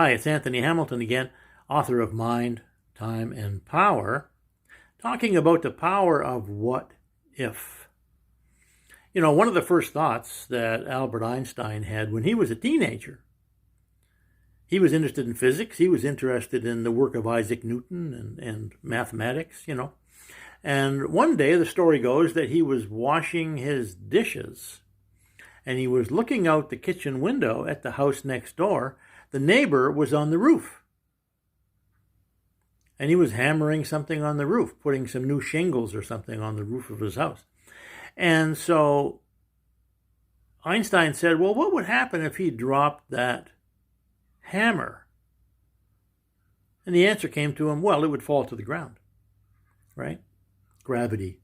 Hi, it's Anthony Hamilton again, author of Mind, Time, and Power, talking about the power of what if. You know, one of the first thoughts that Albert Einstein had when he was a teenager, he was interested in physics, he was interested in the work of Isaac Newton and mathematics, And one day the story goes that he was washing his dishes and he was looking out the kitchen window at the house next door. The neighbor was on the roof. And he was hammering something on the roof, putting some new shingles or something on the roof of his house. And so Einstein said, well, what would happen if he dropped that hammer? And the answer came to him, well, it would fall to the ground, right? Gravity,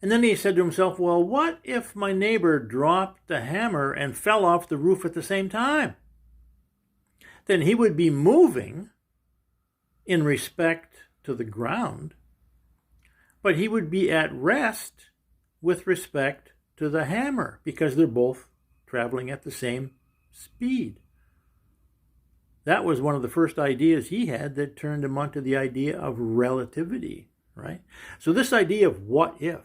And then he said to himself, well, what if my neighbor dropped the hammer and fell off the roof at the same time? Then he would be moving in respect to the ground, but he would be at rest with respect to the hammer because they're both traveling at the same speed. That was one of the first ideas he had that turned him onto the idea of relativity, right? So this idea of what if,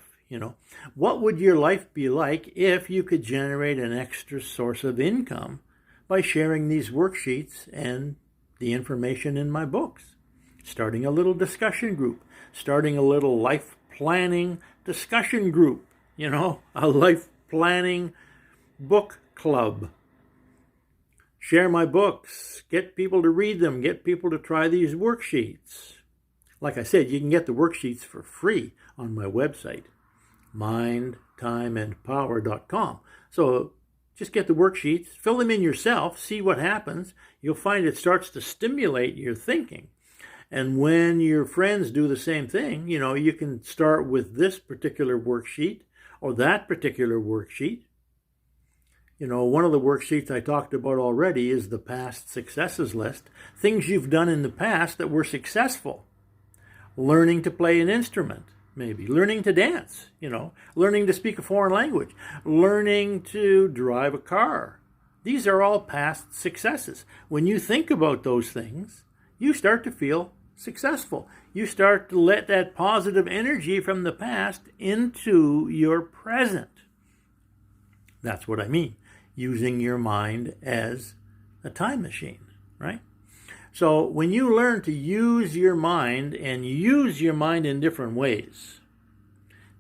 what would your life be like if you could generate an extra source of income by sharing these worksheets and the information in my books? Starting a little discussion group, starting a little life planning discussion group, a life planning book club. Share my books, get people to read them, get people to try these worksheets. Like I said, you can get the worksheets for free on my website, mindtimeandpower.com. So just get the worksheets, fill them in yourself, see what happens. You'll find it starts to stimulate your thinking. And when your friends do the same thing, you can start with this particular worksheet or that particular worksheet. One of the worksheets I talked about already is the past successes list. Things you've done in the past that were successful. Learning to play an instrument, maybe. Learning to dance, Learning to speak a foreign language. Learning to drive a car. These are all past successes. When you think about those things, you start to feel successful. You start to let that positive energy from the past into your present. That's what I mean, using your mind as a time machine, right? So when you learn to use your mind and use your mind in different ways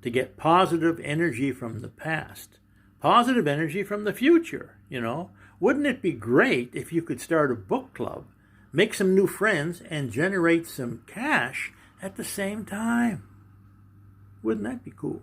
to get positive energy from the past, positive energy from the future, wouldn't it be great if you could start a book club, make some new friends, and generate some cash at the same time? Wouldn't that be cool?